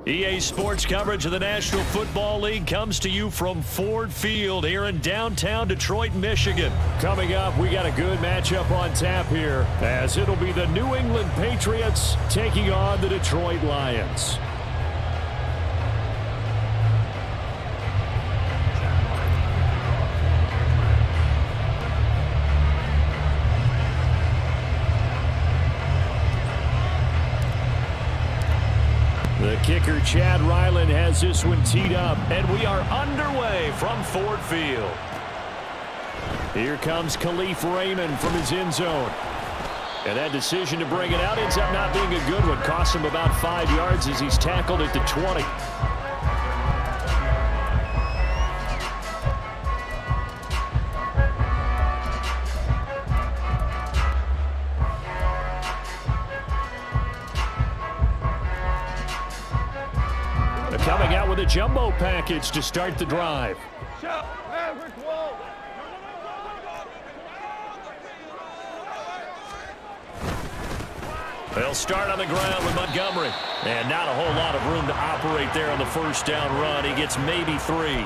EA Sports coverage of the National Football League comes to you from Ford Field here in downtown Detroit, Michigan. Coming up, we got a good matchup on tap here, as it'll be the New England Patriots taking on the Detroit Lions. The kicker, Chad Ryland, has this one teed up, and we are underway from Ford Field. Here comes Khalif Raymond from his end zone. And that decision to bring it out ends up not being a good one. Cost him about 5 yards as he's tackled at the 20. Coming out with a jumbo package to start the drive. They'll start on the ground with Montgomery. And not a whole lot of room to operate there on the first down run. He gets maybe 3.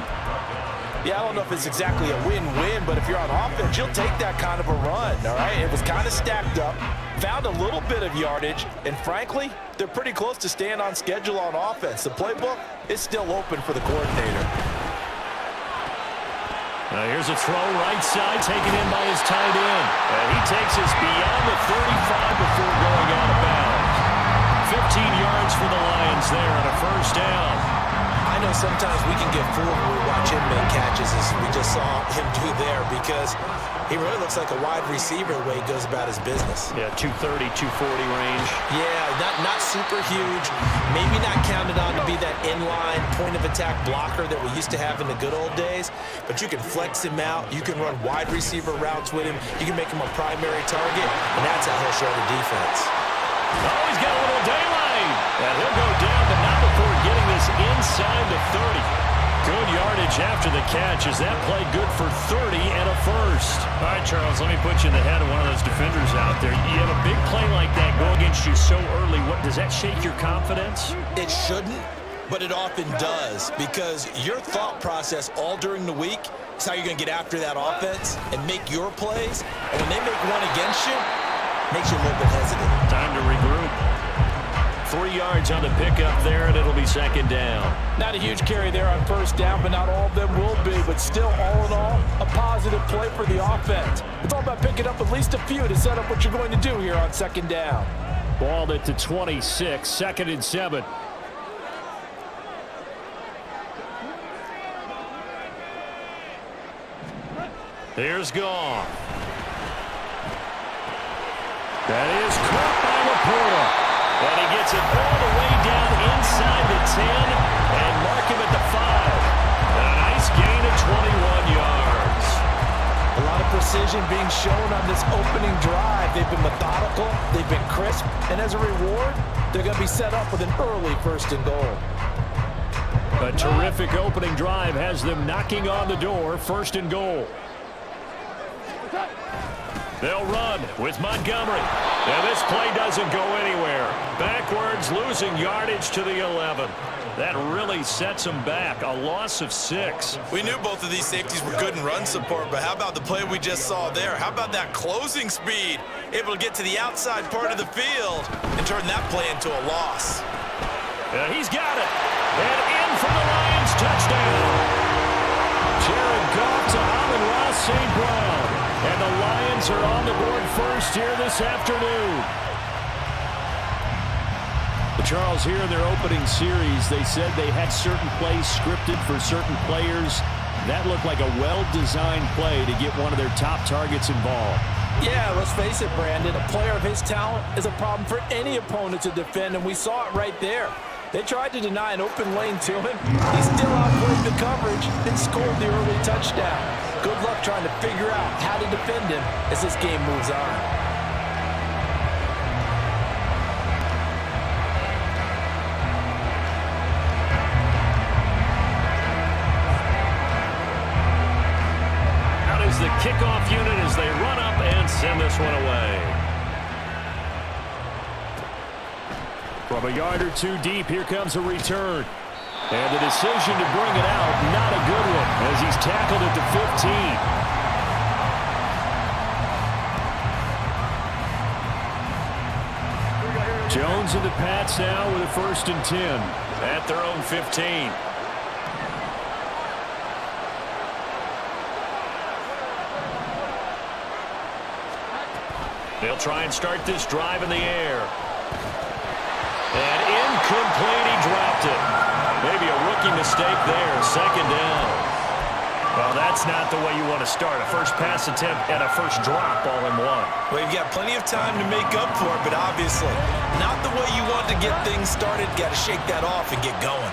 Yeah, I don't know if it's exactly a win-win, but if you're on offense, you'll take that kind of a run, all right? It was kind of stacked up, found a little bit of yardage, and frankly, they're pretty close to staying on schedule on offense. The playbook is still open for the coordinator. Now here's a throw right side, taken in by his tight end. And he takes us beyond the 35 before going out of bounds. 15 yards for the Lions there on a first down. I know sometimes we can get fooled when we watch him make catches, as we just saw him do there, because he really looks like a wide receiver the way he goes about his business. Yeah, 230, 240 range. Yeah, not super huge. Maybe not counted on to be that inline point-of-attack blocker that we used to have in the good old days, but you can flex him out. You can run wide receiver routes with him. You can make him a primary target, and that's how he'll show the defense. Oh, he's got a little daylight. And he'll go down, but not before getting this inside the 30. Good yardage after the catch. Is that play good for 30 and a first? All right, Charles, let me put you in the head of one of those defenders out there. You have a big play like that go against you so early. What does that shake your confidence? It shouldn't, but it often does, because your thought process all during the week is how you're going to get after that offense and make your plays. And when they make one against you, makes you a little bit hesitant. Time to regroup. 3 yards on the pickup there, and it'll be second down. Not a huge carry there on first down, but not all of them will be. But still, all in all, a positive play for the offense. It's all about picking up at least a few to set up what you're going to do here on second down. Balled at the 26, 2nd and 7. Here's Goff. That is caught by Laporta. And he gets it all the way down inside the 10 and mark him at the 5. And a nice gain of 21 yards. A lot of precision being shown on this opening drive. They've been methodical, they've been crisp, and as a reward, they're going to be set up with an early 1st and goal. A terrific opening drive has them knocking on the door, 1st and goal. They'll run with Montgomery. And this play doesn't go anywhere. Backwards, losing yardage to the 11. That really sets them back. A loss of 6. We knew both of these safeties were good in run support, but how about the play we just saw there? How about that closing speed? Able to get to the outside part of the field and turn that play into a loss. He's got it. And in for the Lions, touchdown. Jared Goff to Amon-Ra St. Brown. And the Lions are on the board first here this afternoon. Charles, here in their opening series, they said they had certain plays scripted for certain players. That looked like a well-designed play to get one of their top targets involved. Yeah, let's face it, Brandon. A player of his talent is a problem for any opponent to defend, and we saw it right there. They tried to deny an open lane to him. He still outplayed the coverage and scored the early touchdown. Good luck trying to figure out how to defend him as this game moves on. kickoff unit as they run up and send this one away. From a yard or two deep, here comes a return. And the decision to bring it out, not a good one, as he's tackled at the 15. Jones and the Pats now with a 1st and 10 at their own 15. They'll try and start this drive in the air. And incomplete, he dropped it. Maybe a rookie mistake there, 2nd down. Well, that's not the way you want to start. A first pass attempt and a first drop all in one. Well, you've got plenty of time to make up for it, but obviously not the way you want to get things started. Got to shake that off and get going.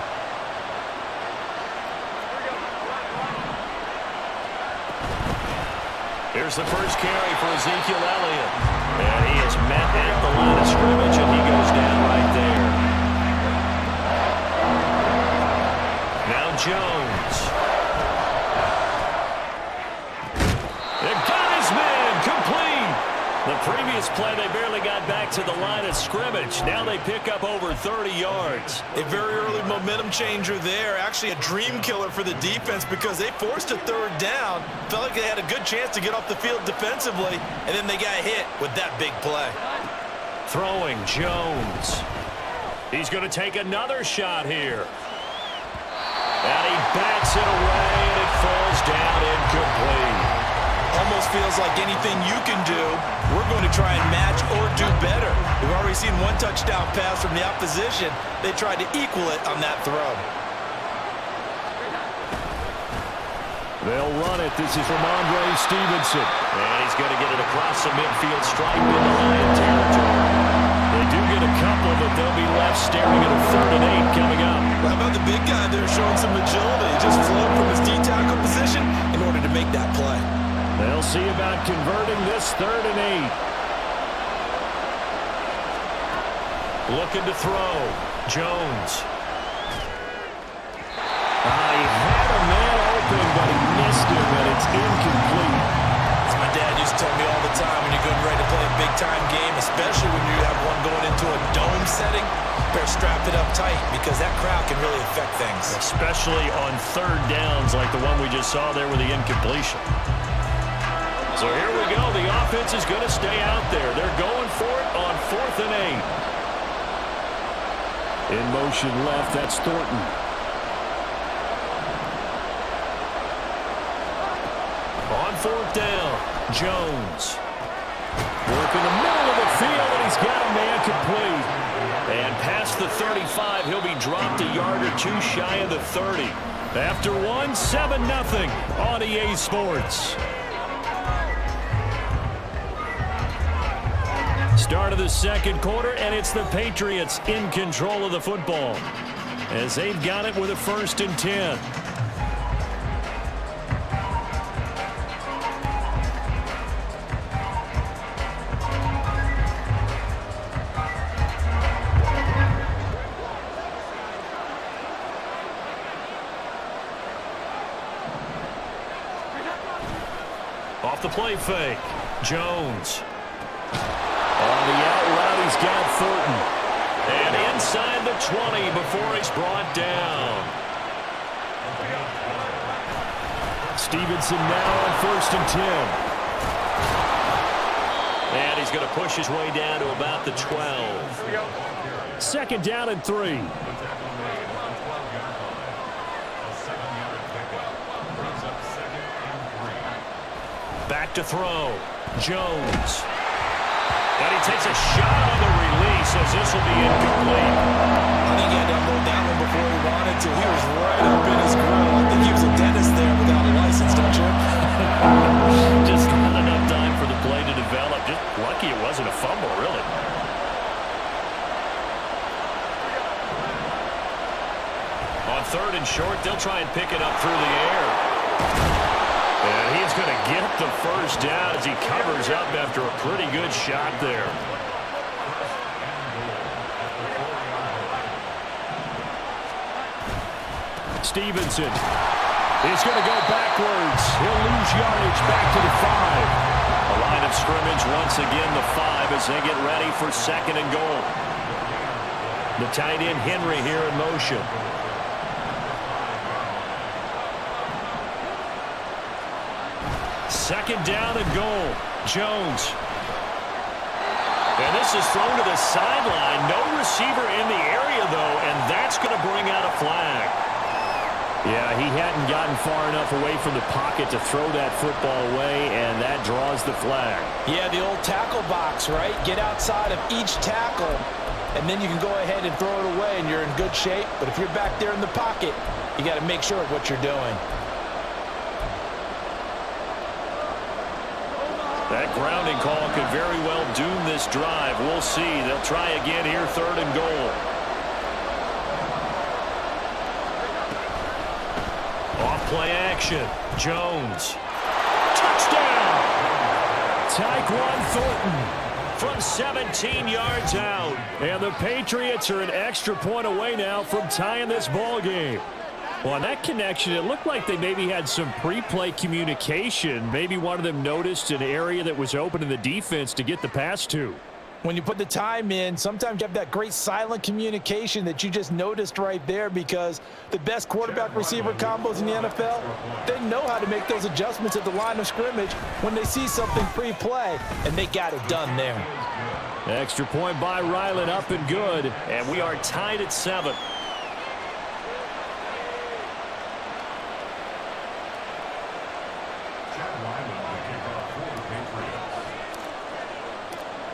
Here's the first carry for Ezekiel Elliott. And he is met at the line of scrimmage, and he goes down right there. Now Jones. They got his man, complete. The previous play, they barely got back to the line of scrimmage. Now they pick up over 30 yards. A very early momentum changer there. Actually a dream killer for the defense because they forced a 3rd down. Felt like they had a good chance to get off the field defensively, and then they got hit with that big play. Throwing Jones. He's going to take another shot here. And he bats it away, and it falls down incomplete. Almost feels like anything you can do, we're going to try and match or do better. We've already seen one touchdown pass from the opposition. They tried to equal it on that throw. They'll run it. This is from Andre Stevenson. And he's going to get it across the midfield stripe into Lion territory. They do get a couple, but they'll be left staring at a 3rd and 8 coming up. How about the big guy there showing some agility? Just flowed from his D-tackle position in order to make that play. They'll see about converting this 3rd and 8. Looking to throw. Jones. He had a man open, but he missed him, and it's incomplete. As my dad used to tell me all the time, when you're getting ready to play a big-time game, especially when you have one going into a dome setting, better strap it up tight because that crowd can really affect things. Especially on 3rd downs like the one we just saw there with the incompletion. So here we go. The offense is going to stay out there. They're going for it on 4th and 8. In motion left, that's Thornton. On 4th down, Jones. Work in the middle of the field, and he's got a man complete. And past the 35, he'll be dropped a yard or two shy of the 30. After one, 7-0 on EA Sports. Start of the 2nd quarter, and it's the Patriots in control of the football as they've got it with a 1st and 10. Off the play fake, Jones. On the out route, he's got Thornton. And inside the 20 before he's brought down. Stevenson now on 1st and 10. And he's going to push his way down to about the 12. 2nd down and 3. Back to throw. Jones. And he takes a shot on the release as this will be incomplete. I think he had to unload that one before he wanted to. He was right up in his grill. I think he was a dentist there without a license, don't you? Just not enough time for the play to develop. Just lucky it wasn't a fumble, really. On 3rd and short, they'll try and pick it up through the air. And he's going to get the first down as he covers up after a pretty good shot there. Stevenson. He's going to go backwards. He'll lose yardage back to the 5. A line of scrimmage once again, the 5, as they get ready for 2nd and goal. The tight end Henry here in motion. Second down and goal. Jones. And this is thrown to the sideline. No receiver in the area, though, and that's going to bring out a flag. Yeah, he hadn't gotten far enough away from the pocket to throw that football away, and that draws the flag. Yeah, the old tackle box, right? Get outside of each tackle, and then you can go ahead and throw it away, and you're in good shape. But if you're back there in the pocket, you got to make sure of what you're doing. That grounding call could very well doom this drive. We'll see. They'll try again here, 3rd and goal. Off-play action. Jones. Touchdown! Tyquan Thornton from 17 yards out. And the Patriots are an extra point away now from tying this ball game. Well, on that connection, it looked like they maybe had some pre-play communication. Maybe one of them noticed an area that was open in the defense to get the pass to. When you put the time in, sometimes you have that great silent communication that you just noticed right there, because the best quarterback-receiver combos in the NFL, they know how to make those adjustments at the line of scrimmage when they see something pre-play, and they got it done there. Extra point by Ryland, up and good. And we are tied at 7.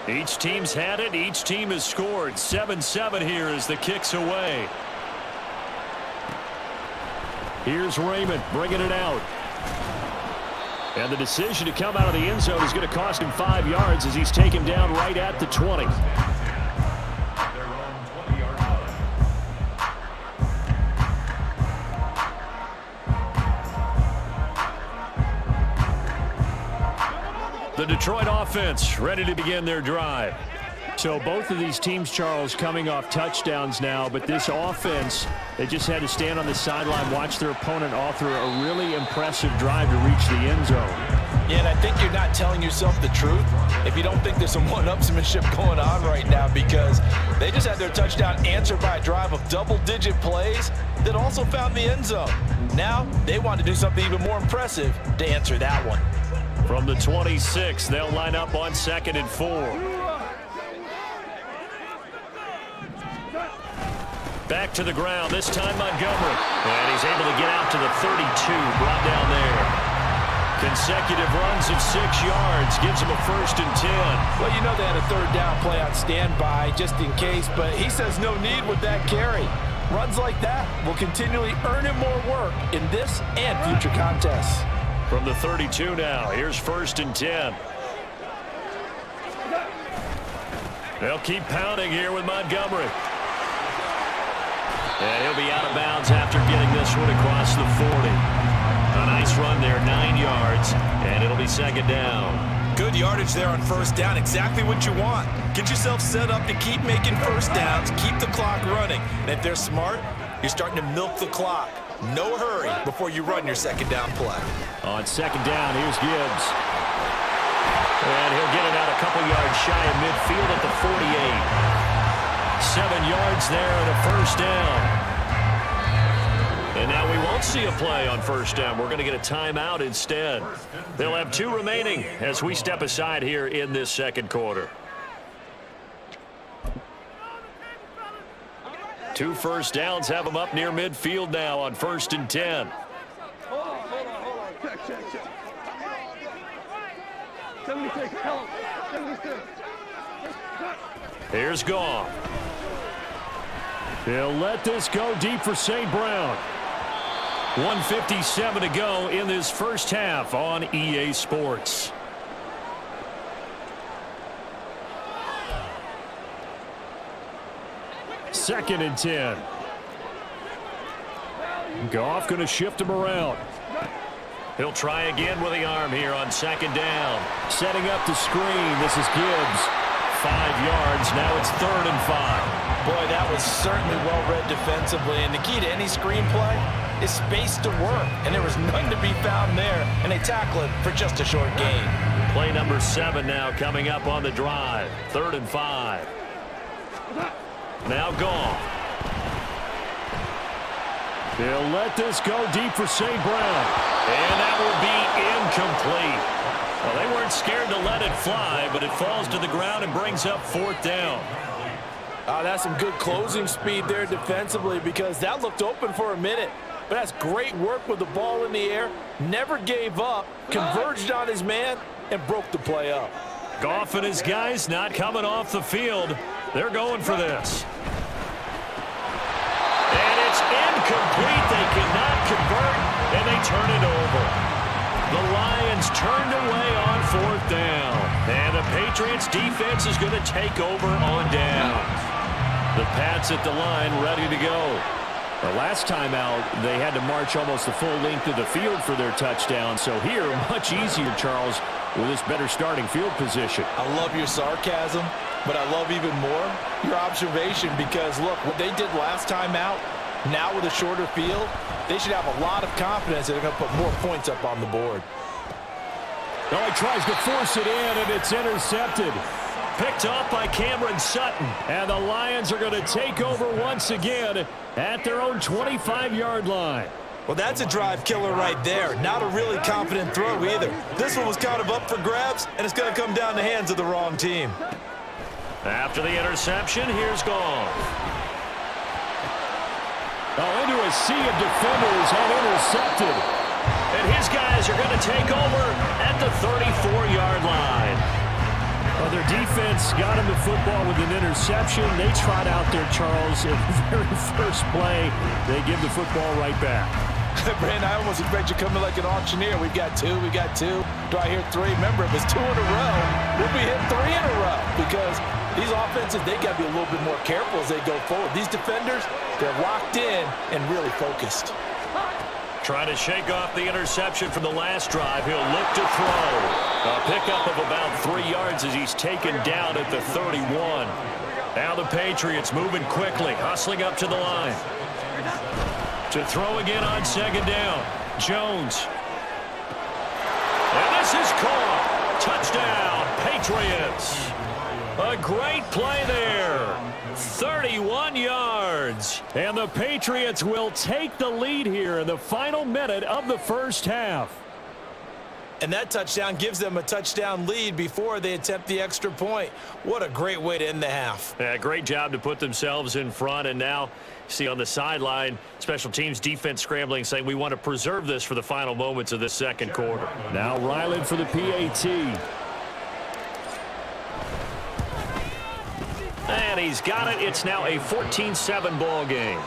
Each team's had it. Each team has scored. 7-7 here as the kick's away. Here's Raymond bringing it out. And the decision to come out of the end zone is going to cost him 5 yards as he's taken down right at the 20. The Detroit offense ready to begin their drive. So both of these teams, Charles, coming off touchdowns now, but this offense, they just had to stand on the sideline, watch their opponent author a really impressive drive to reach the end zone. Yeah, and I think you're not telling yourself the truth if you don't think there's some one-upsmanship going on right now, because they just had their touchdown answered by a drive of double-digit plays that also found the end zone. Now they want to do something even more impressive to answer that one. From the 26, they'll line up on 2nd and 4. Back to the ground, this time Montgomery. And he's able to get out to the 32, brought down there. Consecutive runs of 6 yards, gives him a 1st and 10. Well, you know they had a 3rd down play on standby just in case, but he says no need with that carry. Runs like that will continually earn him more work in this and future contests. From the 32 now, here's 1st and 10. They'll keep pounding here with Montgomery. And he'll be out of bounds after getting this one across the 40. A nice run there, 9 yards, and it'll be 2nd down. Good yardage there on 1st down, exactly what you want. Get yourself set up to keep making 1st downs, keep the clock running. And if they're smart, you're starting to milk the clock. No hurry before you run your 2nd down play. On 2nd down, here's Gibbs. And he'll get it out a couple yards shy of midfield at the 48. 7 yards there and a 1st down. And now we won't see a play on 1st down. We're going to get a timeout instead. They'll have 2 remaining as we step aside here in this 2nd quarter. 2 1st downs have them up near midfield now on 1st and 10. Hold on. Check. 76, help. 76. Here's Goff. He'll let this go deep for St. Brown. 1:57 to go in this first half on EA Sports. Second and 10. Goff going to shift him around. He'll try again with the arm here on 2nd down. Setting up the screen. This is Gibbs. yards. Now it's 3rd and 5. Boy, that was certainly well-read defensively. And the key to any screenplay is space to work. And there was none to be found there. And they tackle it for just a short gain. Play number 7 now coming up on the drive. 3rd and 5. Now gone. They'll let this go deep for St. Brown. And that will be incomplete. Well, they weren't scared to let it fly, but it falls to the ground and brings up 4th down. That's some good closing speed there defensively, because that looked open for a minute. But that's great work with the ball in the air. Never gave up, converged on his man, and broke the play up. Goff and his guys not coming off the field. They're going for this. And it's incomplete. They cannot convert, and they turn it over. The Lions turned away on 4th down. And the Patriots defense is going to take over on downs. The Pats at the line ready to go. The last time out, they had to march almost the full length of the field for their touchdown. So here, much easier, Charles, with this better starting field position. I love your sarcasm, but I love even more your observation, because, look, what they did last time out, now with a shorter field, they should have a lot of confidence that they're going to put more points up on the board. Oh, he tries to force it in, and it's intercepted. Picked off by Cameron Sutton. And the Lions are going to take over once again at their own 25-yard line. Well, that's a drive killer right there. Not a really confident throw either. This one was kind of up for grabs, and it's going to come down the hands of the wrong team. After the interception, here's Goff. Oh, into a sea of defenders and intercepted. And his guys are going to take over at the 34-yard line. Well, their defense got him the football with an interception. They trot out there, Charles, in the very first play. They give the football right back. Brandon, I almost expect you coming like an auctioneer. We've got two. Do I hear 3? Remember, if it's 2 in a row, we'll be hitting 3 in a row, because these offenses, they got to be a little bit more careful as they go forward. These defenders, they're locked in and really focused. Trying to shake off the interception from the last drive. He'll look to throw. A pickup of about 3 yards as he's taken down at the 31. Now the Patriots moving quickly, hustling up to the line. To throw again on 2nd down. Jones. And this is caught. Touchdown, Patriots. A great play there. 31 yards. And the Patriots will take the lead here in the final minute of the first half. And that touchdown gives them a touchdown lead before they attempt the extra point. What a great way to end the half. Yeah, great job to put themselves in front. And now, see on the sideline, special teams defense scrambling, saying we want to preserve this for the final moments of this second quarter. Now Ryland for the PAT. And he's got it. It's now a 14-7 ball game.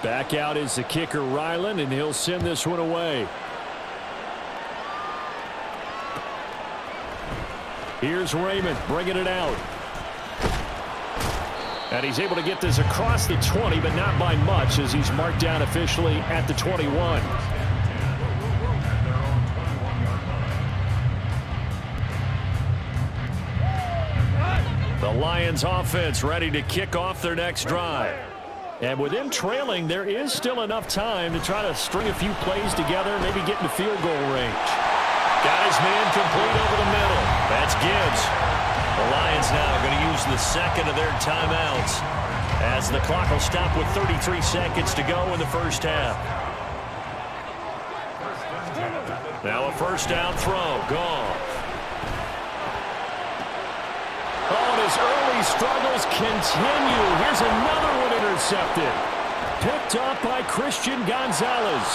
Back out is the kicker, Ryland, and he'll send this one away. Here's Raymond bringing it out. And he's able to get this across the 20, but not by much, as he's marked down officially at the 21. The Lions offense ready to kick off their next drive. And with them trailing, there is still enough time to try to string a few plays together, maybe get into field goal range. Got his man complete over the middle. That's Gibbs. The Lions now are going to use the second of their timeouts, as the clock will stop with 33 seconds to go in the first half. Now a first down throw. Gone. Oh, and his early struggles continue. Here's another one intercepted. Picked up by Christian Gonzalez.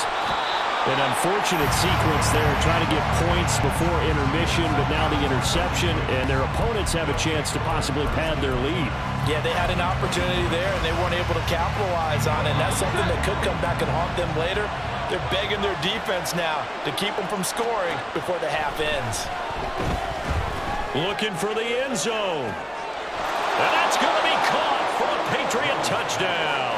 An unfortunate sequence there, trying to get points before intermission, but now the interception, and their opponents have a chance to possibly pad their lead. Yeah, they had an opportunity there, and they weren't able to capitalize on it. And that's something that could come back and haunt them later. They're begging their defense now to keep them from scoring before the half ends. Looking for the end zone. And that's going to be caught for a Patriot touchdown.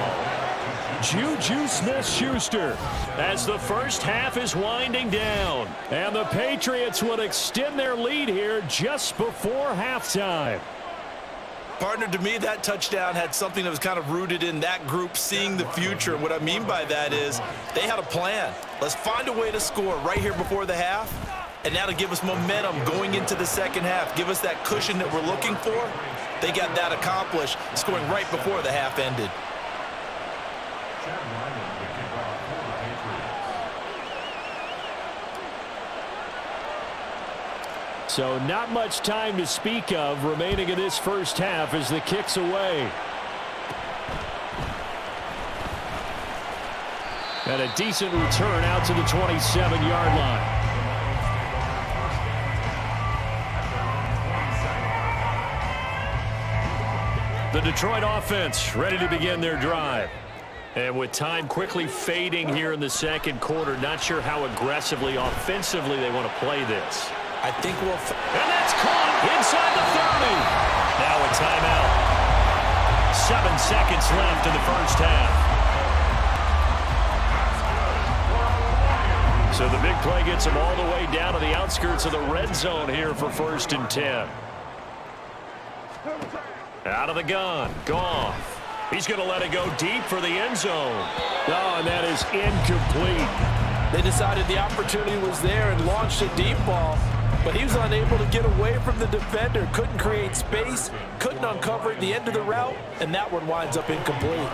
Juju Smith-Schuster, as the first half is winding down. And the Patriots would extend their lead here just before halftime. Partner, to me, that touchdown had something that was kind of rooted in that group seeing the future. What I mean by that is they had a plan. Let's find a way to score right here before the half, and that'll give us momentum going into the second half. Give us that cushion that we're looking for. They got that accomplished, scoring right before the half ended. So not much time to speak of remaining in this first half as the kick's away. And a decent return out to the 27-yard line. The Detroit offense ready to begin their drive. And with time quickly fading here in the second quarter, not sure how aggressively, offensively they want to play this. I think we'll... And that's caught inside the 30. Now a timeout. 7 seconds left in the first half. So the big play gets them all the way down to the outskirts of the red zone here for 1st and 10. Out of the gun. Goff. He's going to let it go deep for the end zone. Oh, and that is incomplete. They decided the opportunity was there and launched a deep ball, but he was unable to get away from the defender. Couldn't create space, couldn't uncover at the end of the route, and that one winds up incomplete.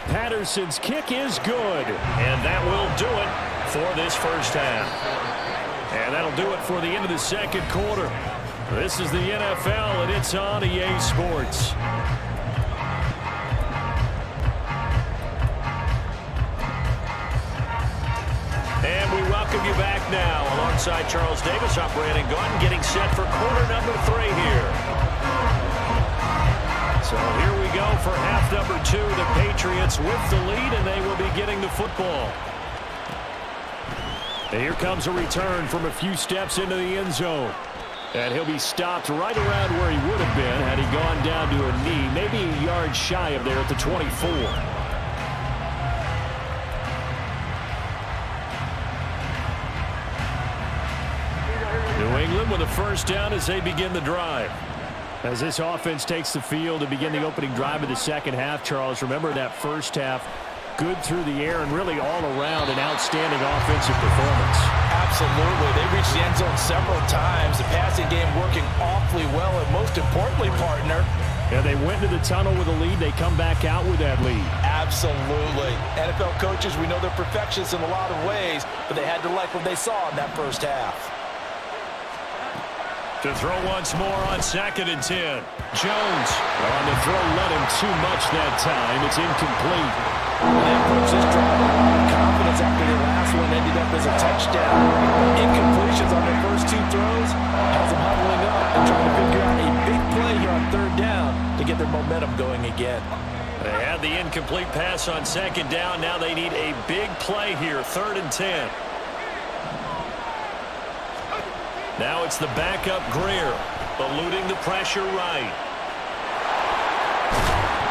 Patterson's kick is good, and that will do it for this first half. And that'll do it for the end of the second quarter. This is the NFL, and it's on EA Sports. And we welcome you back now alongside Charles Davis. I'm Brandon Gordon getting set for quarter number 3 here. So here we go for half number 2. The Patriots with the lead, and they will be getting the football. And here comes a return from a few steps into the end zone. And he'll be stopped right around where he would have been had he gone down to a knee, maybe a yard shy of there at the 24. New England with a first down as they begin the drive. As this offense takes the field to begin the opening drive of the second half, Charles, remember that first half, good through the air and really all around an outstanding offensive performance. Absolutely. They reached the end zone several times. The passing game working awfully well, and most importantly, partner, yeah, they went into the tunnel with a lead. They come back out with that lead. Absolutely. NFL coaches, we know they're perfectionists in a lot of ways, but they had to like what they saw in that first half. To throw once more on 2nd and 10. Jones on the throw, led him too much that time. It's incomplete. They approached this drive with a lot of confidence after their last one ended up as a touchdown. Incompletions on their first 2 throws has them huddling up and trying to figure out a big play here on 3rd down to get their momentum going again. They had the incomplete pass on 2nd down. Now they need a big play here, 3rd and 10. Now it's the backup Greer, eluding the pressure right.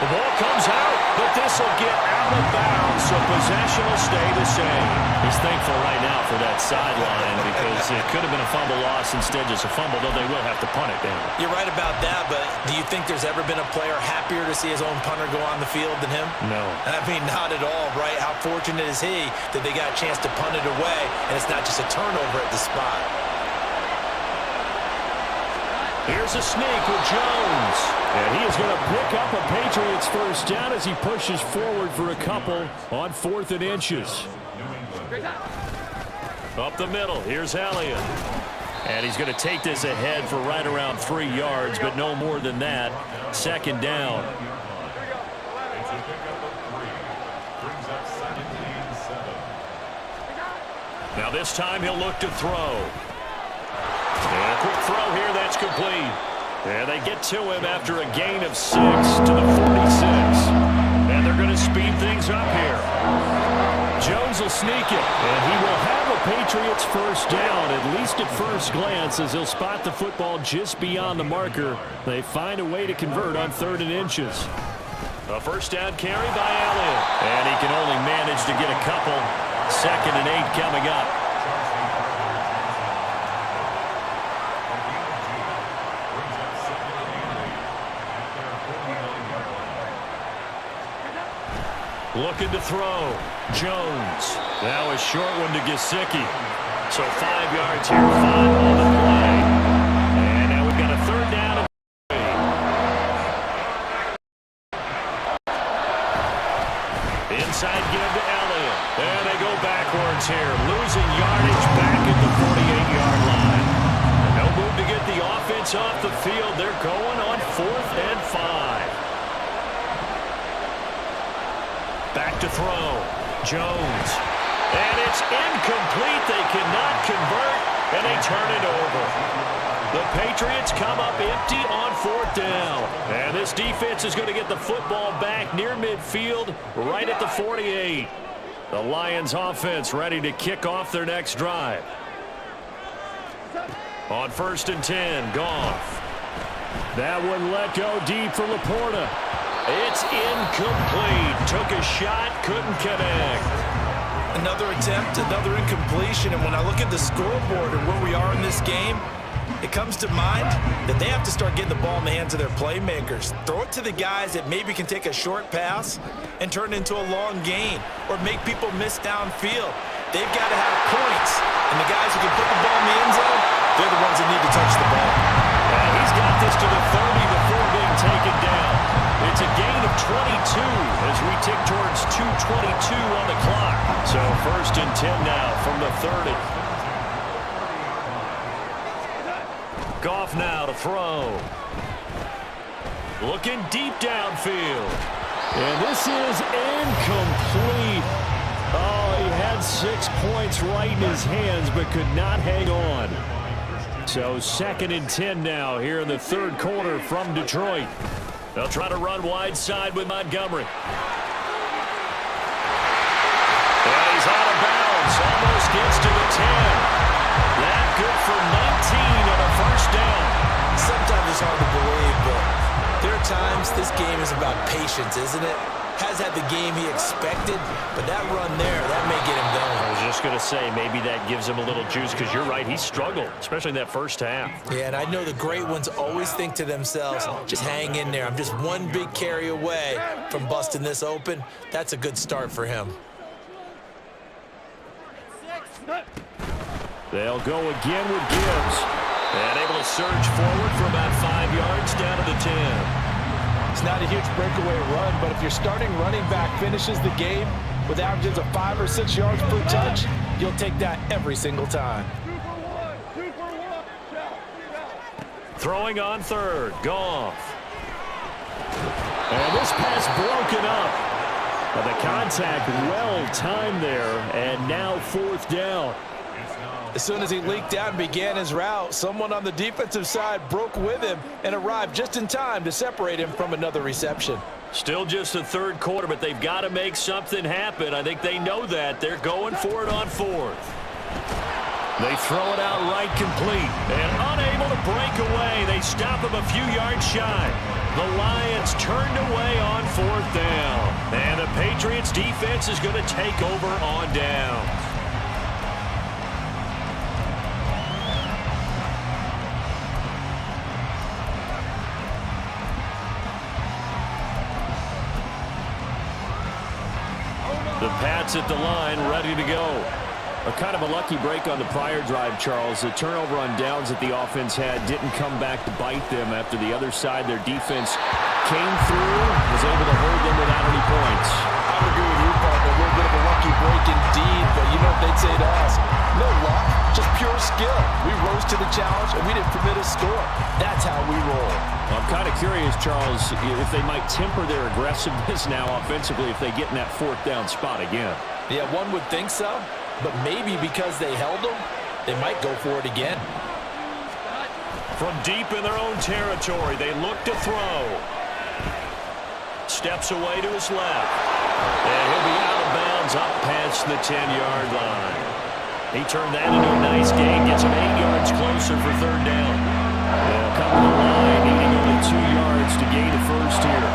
The ball comes out, but this will get out of bounds, so possession will stay the same. He's thankful right now for that sideline because it could have been a fumble loss, instead just a fumble, though they will have to punt it down. You're right about that, but do you think there's ever been a player happier to see his own punter go on the field than him? No. I mean, not at all, right? How fortunate is he that they got a chance to punt it away, and it's not just a turnover at the spot. Here's a sneak with Jones. And he is going to pick up a Patriots first down as he pushes forward for a couple on 4th and inches. Up the middle, here's Elliott. And he's going to take this ahead for right around 3 yards, but no more than that. 2nd down. Now this time he'll look to throw. And a quick throw here, that's complete. And they get to him after a gain of 6 to the 46. And they're going to speed things up here. Jones will sneak it, and he will have a Patriots first down, at least at first glance, as he'll spot the football just beyond the marker. They find a way to convert on 3rd and inches. A first down carry by Elliott. And he can only manage to get a couple. 2nd and 8 coming up. Looking to throw. Jones. Now a short one to Gesicki. So 5 yards here, 5 on the play. And now we've got a 3rd down. Inside give to Elliott. And they go backwards here. Losing yardage back at the 48-yard line. No move to get the offense off the field. They're going on 4th and 5. Back to throw. Jones. And it's incomplete. They cannot convert, and they turn it over. The Patriots come up empty on 4th down. And this defense is going to get the football back near midfield, right at the 48. The Lions offense ready to kick off their next drive. On 1st and 10, Goff. That one let go deep for Laporta. It's incomplete. Took a shot, couldn't connect. Another attempt, another incompletion, and when I look at the scoreboard and where we are in this game, it comes to mind that they have to start getting the ball in the hands of their playmakers. Throw it to the guys that maybe can take a short pass and turn it into a long gain or make people miss downfield. They've got to have points, and the guys who can put the ball in the end zone, they're the ones that need to touch the ball. And he's got this to the 30 before being taken down. It's a gain of 22 as we tick towards 2:22 on the clock. So 1st and 10 now from the 30. Goff now to throw. Looking deep downfield. And this is incomplete. Oh, he had 6 points right in his hands but could not hang on. So 2nd and 10 now here in the 3rd quarter from Detroit. They'll try to run wide side with Montgomery. And he's out of bounds. Almost gets to the 10. That good for 19 and a first down. Sometimes it's hard to believe, but there are times this game is about patience, isn't it? Has had the game he expected, but that run there, that may get him going. I was just going to say, maybe that gives him a little juice, because you're right, he struggled, especially in that first half. Yeah, and I know the great ones always think to themselves, just hang in there. I'm just one big carry away from busting this open. That's a good start for him. They'll go again with Gibbs. And able to surge forward for about 5 yards down to the 10. It's not a huge breakaway run, but if your starting running back finishes the game with averages of 5 or 6 yards per touch, you'll take that every single time. 2 for 1. Throwing on 3rd, Goff. And this pass broken up. But the contact well timed there, and now 4th down. As soon as he leaked out and began his route, someone on the defensive side broke with him and arrived just in time to separate him from another reception. Still just the 3rd quarter, but they've got to make something happen. I think they know that. They're going for it on 4th. They throw it out right complete. And unable to break away. They stop him a few yards shy. The Lions turned away on 4th down. And the Patriots defense is going to take over on down. The Pats at the line, ready to go. A kind of a lucky break on the prior drive, Charles. The turnover on downs that the offense had didn't come back to bite them after the other side. Their defense came through, was able to hold them without any points. I would agree with you, partner. A little bit of a lucky break indeed, but you know what they'd say to us? No luck, just pure skill. We rose to the challenge, and we didn't permit a score. That's how we roll. I'm kind of curious, Charles, if they might temper their aggressiveness now offensively if they get in that 4th down spot again. Yeah, one would think so, but maybe because they held them, they might go for it again. From deep in their own territory, they look to throw. Steps away to his left. And he'll be out of bounds up past the 10-yard line. He turned that into a nice gain, gets him 8 yards closer for 3rd down. They'll come to the line, needing only 2 yards to gain a first here.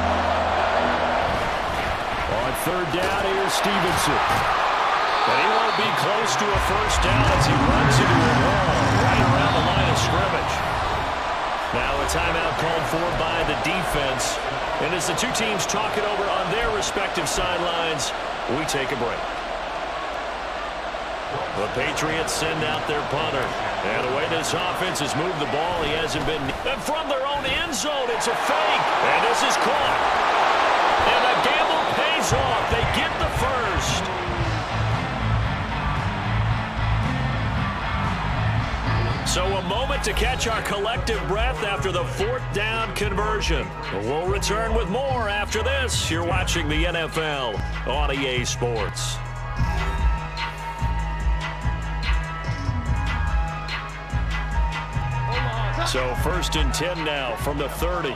third down, here's Stevenson. And he won't be close to a first down as he runs into a wall right around the line of scrimmage. Now a timeout called for by the defense. And as the two teams talk it over on their respective sidelines, we take a break. The Patriots send out their punter. And the way this offense has moved the ball, he hasn't been. And from their own end zone, it's a fake. And this is caught. And the gamble pays off. They get the first. So a moment to catch our collective breath after the fourth down conversion. We'll return with more after this. You're watching the NFL on EA Sports. So first and 10 now from the 30.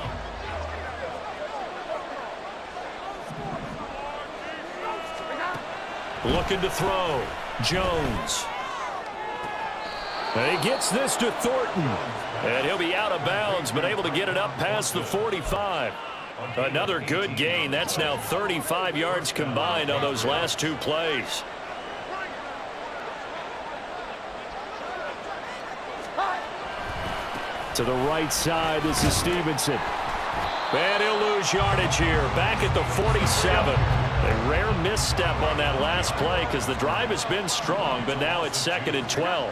Looking to throw. Jones. And he gets this to Thornton. And he'll be out of bounds, but able to get it up past the 45. Another good gain. That's now 35 yards combined on those last two plays. To the right side, this is Stevenson. And he'll lose yardage here. Back at the 47. A rare misstep on that last play because the drive has been strong, but now it's 2nd and 12.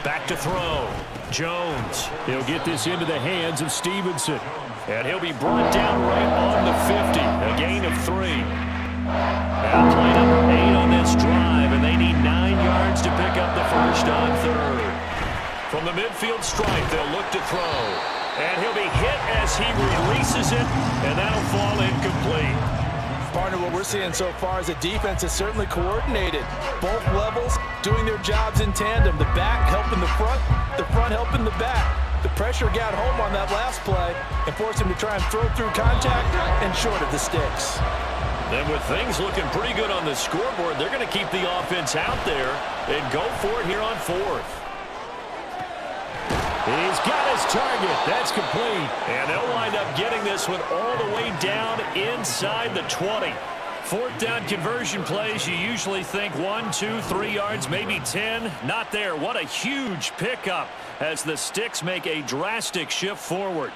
Back to throw. Jones. He'll get this into the hands of Stevenson. And he'll be brought down right on the 50. A gain of 3. And play number 8 on this drive, and they need 9 yards to pick up the first on third. From the midfield stripe, they'll look to throw. And he'll be hit as he releases it, and that'll fall incomplete. Partner, what we're seeing so far is the defense is certainly coordinated. Both levels doing their jobs in tandem. The back helping the front helping the back. The pressure got home on that last play and forced him to try and throw through contact and short of the sticks. And with things looking pretty good on the scoreboard, they're going to keep the offense out there and go for it here on fourth. He's got his target. That's complete. And they'll wind up getting this one all the way down inside the 20. Fourth down conversion plays, you usually think 1, 2, 3 yards, maybe 10. Not there. What a huge pickup as the sticks make a drastic shift forward.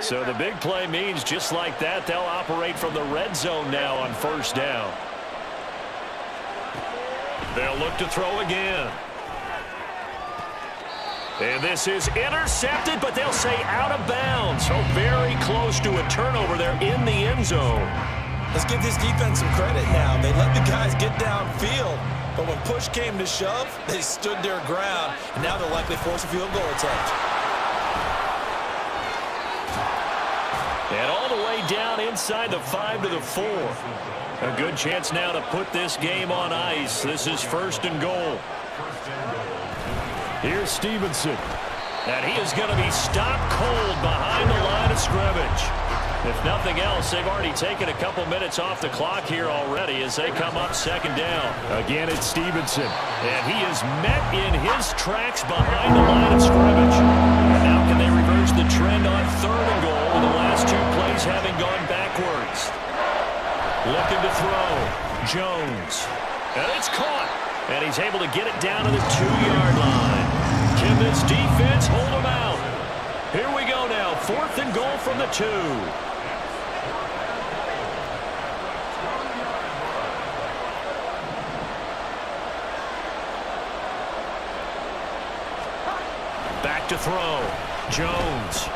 So the big play means just like that, they'll operate from the red zone now on first down. They'll look to throw again. And this is intercepted, but they'll say out of bounds. So very close to a turnover there in the end zone. Let's give this defense some credit now. They let the guys get downfield, but when push came to shove, they stood their ground, and now they'll likely force a field goal attempt. And all the way down inside the 5 to the 4. A good chance now to put this game on ice. This is 1st and goal. Here's Stevenson. And he is going to be stopped cold behind the line of scrimmage. If nothing else, they've already taken a couple minutes off the clock here already as they come up 2nd down. Again, it's Stevenson. And he is met in his tracks behind the line of scrimmage. And now can they reverse the trend on 3rd and goal with the last two plays having gone backwards? Looking to throw. Jones. And it's caught. And he's able to get it down to the 2-yard line. Can this defense hold him out? Here we go now. 4th and goal from the 2. Back to throw. Jones.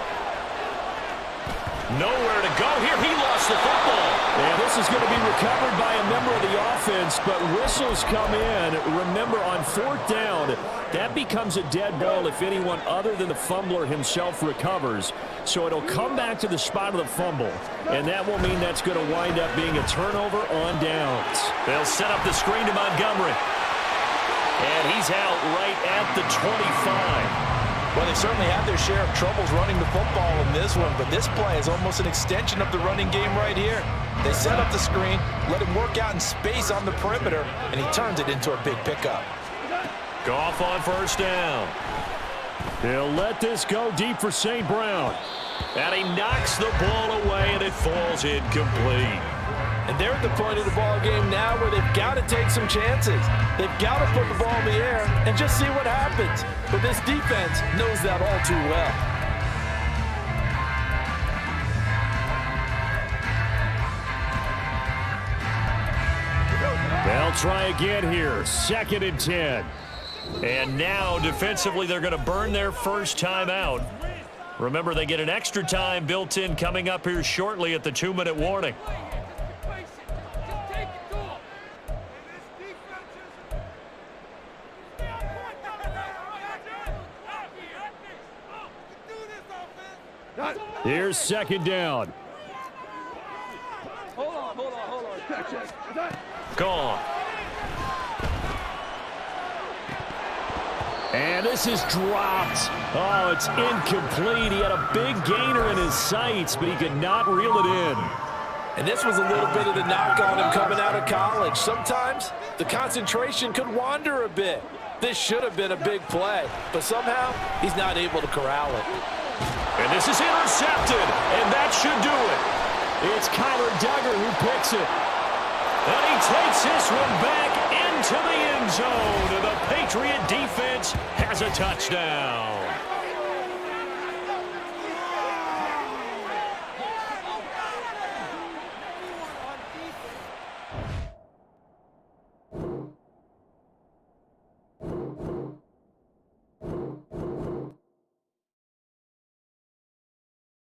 Nowhere to go here. He lost the football. And this is going to be recovered by a member of the offense, but whistles come in. Remember, on 4th down, that becomes a dead ball if anyone other than the fumbler himself recovers. So it'll come back to the spot of the fumble, and that will mean that's going to wind up being a turnover on downs. They'll set up the screen to Montgomery. And he's out right at the 25. Well, they certainly had their share of troubles running the football in this one, but this play is almost an extension of the running game right here. They set up the screen, let him work out in space on the perimeter, and he turns it into a big pickup. Goff on 1st down. They'll let this go deep for St. Brown. And he knocks the ball away, and it falls incomplete. And they're at the point of the ball game now where they've got to take some chances. They've got to put the ball in the air and just see what happens. But this defense knows that all too well. They'll try again here. 2nd and 10. And now, defensively, they're going to burn their first time out. Remember, they get an extra time built in coming up here shortly at the 2-minute warning. Here's 2nd down. Hold on. Check. Gone. And this is dropped. Oh, it's incomplete. He had a big gainer in his sights, but he could not reel it in. And this was a little bit of the knock on him coming out of college. Sometimes the concentration could wander a bit. This should have been a big play, but somehow he's not able to corral it. And this is intercepted, and that should do it. It's Kyler Duggar who picks it. And he takes this one back into the end zone, and the Patriot defense has a touchdown.